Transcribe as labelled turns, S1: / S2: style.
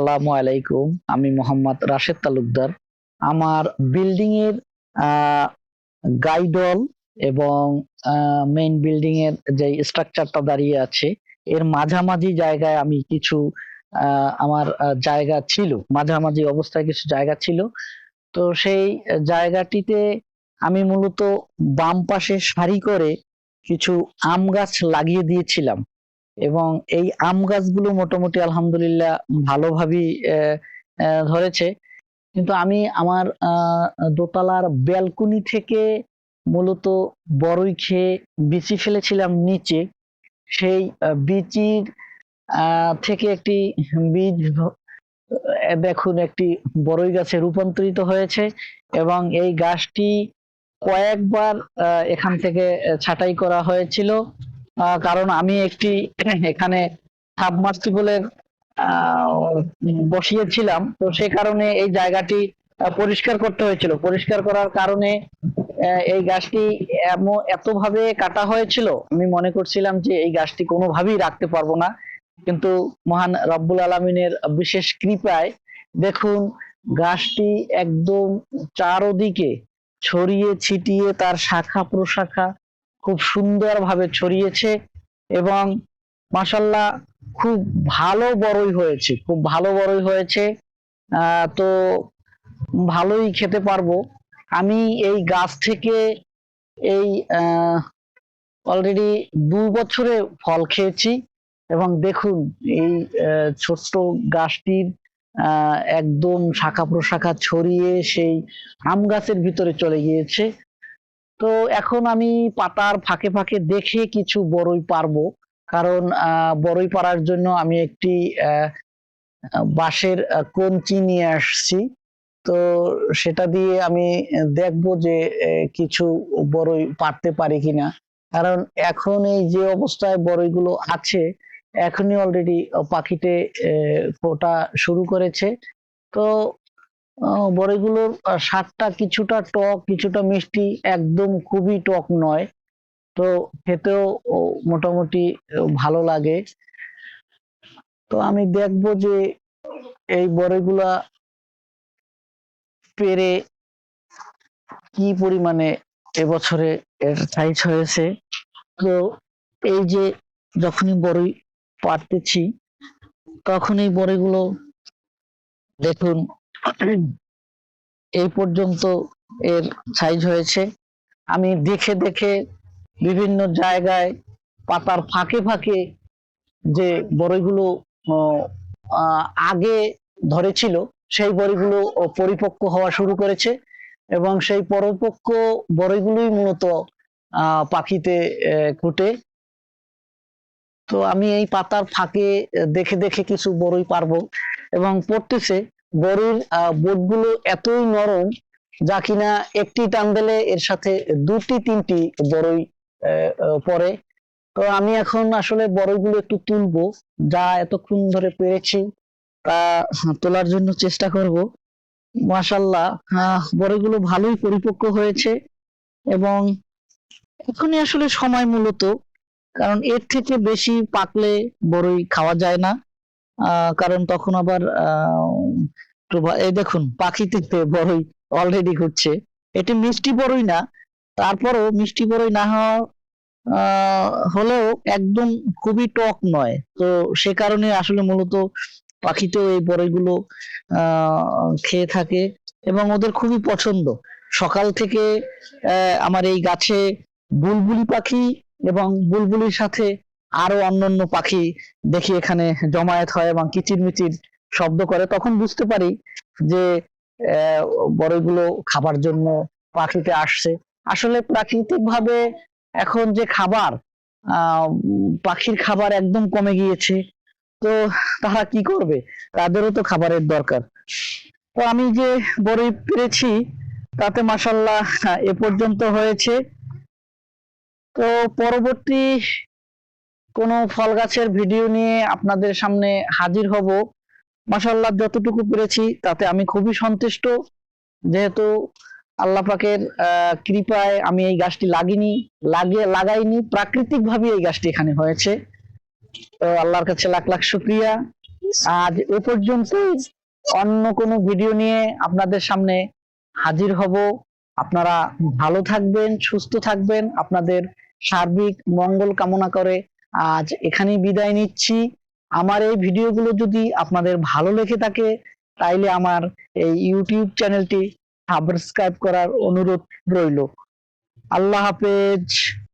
S1: আসসালামু আলাইকুম। আমি মোহাম্মদ রাশেদ তালুকদার। আমার বিল্ডিং এর গাইডল এবং মেইন বিল্ডিং এর যে স্ট্রাকচারটা দাঁড়িয়ে আছে এর মাঝামাঝি জায়গায় আমি কিছু আমার জায়গা ছিল, মাঝামাঝি অবস্থায় কিছু জায়গা ছিল। তো সেই জায়গাটিতে আমি মূলত বাম পাশে সারি করে কিছু আম গাছ লাগিয়ে দিয়েছিলাম এবং এই আম গাছগুলো মোটামুটি আলহামদুলিল্লাহ ভালোভাবেই ধরেছে। কিন্তু আমি আমার দোতলার ব্যালকনি থেকে মূলত বড়ই খেয়ে বিচি ফেলেছিলাম নিচে। সেই বিচির থেকে একটি বীজ দেখুন একটি বড়ই গাছে রূপান্তরিত হয়েছে এবং এই গাছটি কয়েকবার এখান থেকে ছাঁটাই করা হয়েছিল, কারণ আমি একটি এখানে সাবমার্সিবলের বসিয়েছিলাম। তো সে কারণে এই জায়গাটি পরিষ্কার করতে হয়েছিল। পরিষ্কার করার কারণে এই গাছটি এতভাবে কাটা হয়েছিল, আমি মনে করছিলাম যে এই গাছটি কোনোভাবেই রাখতে পারবো না। কিন্তু মহান রব্বুল আলামিনের বিশেষ কৃপায় দেখুন গাছটি একদম চারদিকে ছড়িয়ে ছিটিয়ে তার শাখা প্রশাখা খুব সুন্দরভাবে ছড়িয়েছে এবং মাশাআল্লাহ খুব ভালো বড়ই হয়েছে, খুব ভালো বড়ই হয়েছে। তো ভালোই খেতে পারবো। আমি এই গাছ থেকে এই অলরেডি 2 বছরে ফল খেয়েছি এবং দেখুন এই ছোট্ট গাছটির একদম শাখা প্রশাখা ছড়িয়ে সেই আম গাছের ভিতরে চলে গিয়েছে। তো এখন আমি পাতার ফাঁকে ফাঁকে দেখে কিছু বড়ই পারবো, কারণ বড়ই পাড়ার জন্য আমি একটি বাঁশের কঞ্চি নিয়ে আসছি। তো সেটা দিয়ে আমি দেখবো যে কিছু বড়ই পারতে পারি কিনা, কারণ এখন এই যে অবস্থায় বড়ইগুলো আছে এখনই অলরেডি পাখিতে ফোটা শুরু করেছে। তো বড়ইগুলোর স্বাদটা কিছুটা টক কিছুটা মিষ্টি, একদম খুবই টক নয়। তো খেতেও মোটামুটি ভালো লাগে। তো আমি দেখবো যে এই বড়ইগুলা পেরে কি পরিমাণে এবছরে এর সাইজ হয়েছে। তো এই যে যখনই বড়ই পারতেছি তখন এই বড়িগুলো দেখুন এই পর্যন্ত এর সাইজ হয়েছে। আমি দেখে দেখে বিভিন্ন জায়গায় পাতার ফাঁকে ফাঁকে যে বড়িগুলো আগে ধরেছিল সেই বড়িগুলো পরিপক্ক হওয়া শুরু করেছে এবং সেই পরিপক্ক বড়িগুলোই মূলত পাখিতে কুটে। তো আমি এই পাতার ফাঁকে দেখে দেখে কিছু বড়ই পারবো এবং পড়তেছে। বড়ির বোটগুলো এতই নরম যা কিনা একটি টান দিলে এর সাথে দুটি তিনটি বড়ই পড়ে। তো আমি এখন আসলে বড়ইগুলো একটু তুলবো, যা এতক্ষণ ধরে পেরেছি তা তোলার জন্য চেষ্টা করব। মাশাআল্লাহ বড়ইগুলো ভালোই পরিপক্ক হয়েছে এবং এখনই আসলে সময় মূলত, কারণ এর থেকে বেশি পাকলে বড়ই খাওয়া যায় না। কারণ তখন আবার এই দেখুন পাখিতে বড়ই অলরেডি ঘুরছে। এটি মিষ্টি বড়ই না, তারপরও মিষ্টি বড়ই না হলেও একদম খুবই টক নয়। তো সে কারণে আসলে মূলত পাখিতেও এই বড়ইগুলো খেয়ে থাকে এবং ওদের খুবই পছন্দ। সকাল থেকে আমার এই গাছে বুলবুলি পাখি এবং বুলবুলির সাথে আরো অন্যান্য পাখি দেখি এখানে জমায়েত হয় এবং কিচিরমিচির শব্দ করে, তখন বুঝতে পারি যে বড়ইগুলো খাবার জন্য পাখিতে আসছে। আসলে প্রাকৃতিক ভাবে এখন যে খাবার, পাখির খাবার একদম কমে গিয়েছে। তো তারা কি করবে, তাদেরও তো খাবারের দরকার। তো আমি যে বড়ই পেরেছি তাতে মাশাআল্লাহ এ পর্যন্ত হয়েছে। তো পরবর্তী কোনো ফল গাছের ভিডিও নিয়ে আপনাদের সামনে হাজির হব। মাশাআল্লাহ যতটুকু পেরেছি তাতে আমি খুবই সন্তুষ্ট, যেহেতু আল্লাহ পাকের কৃপায় আমি এই গাছটি লাগাইনি, প্রাকৃতিক ভাবে এই গাছটি এখানে হয়েছে। তো আল্লাহর কাছে লাখ লাখ শুকরিয়া। আজ এ পর্যন্তই। অন্য কোনো ভিডিও নিয়ে আপনাদের সামনে হাজির হব। আপনারা ভালো থাকবেন, সুস্থ থাকবেন, আপনাদের সার্বিক মঙ্গল কামনা করে আজ এখানেই বিদায় নিচ্ছি। আমার এই ভিডিওগুলো যদি আপনাদের ভালো লেগে থাকে তাইলে আমার এই ইউটিউব চ্যানেলটি সাবস্ক্রাইব করার অনুরোধ রইল। আল্লাহ হাফেজ।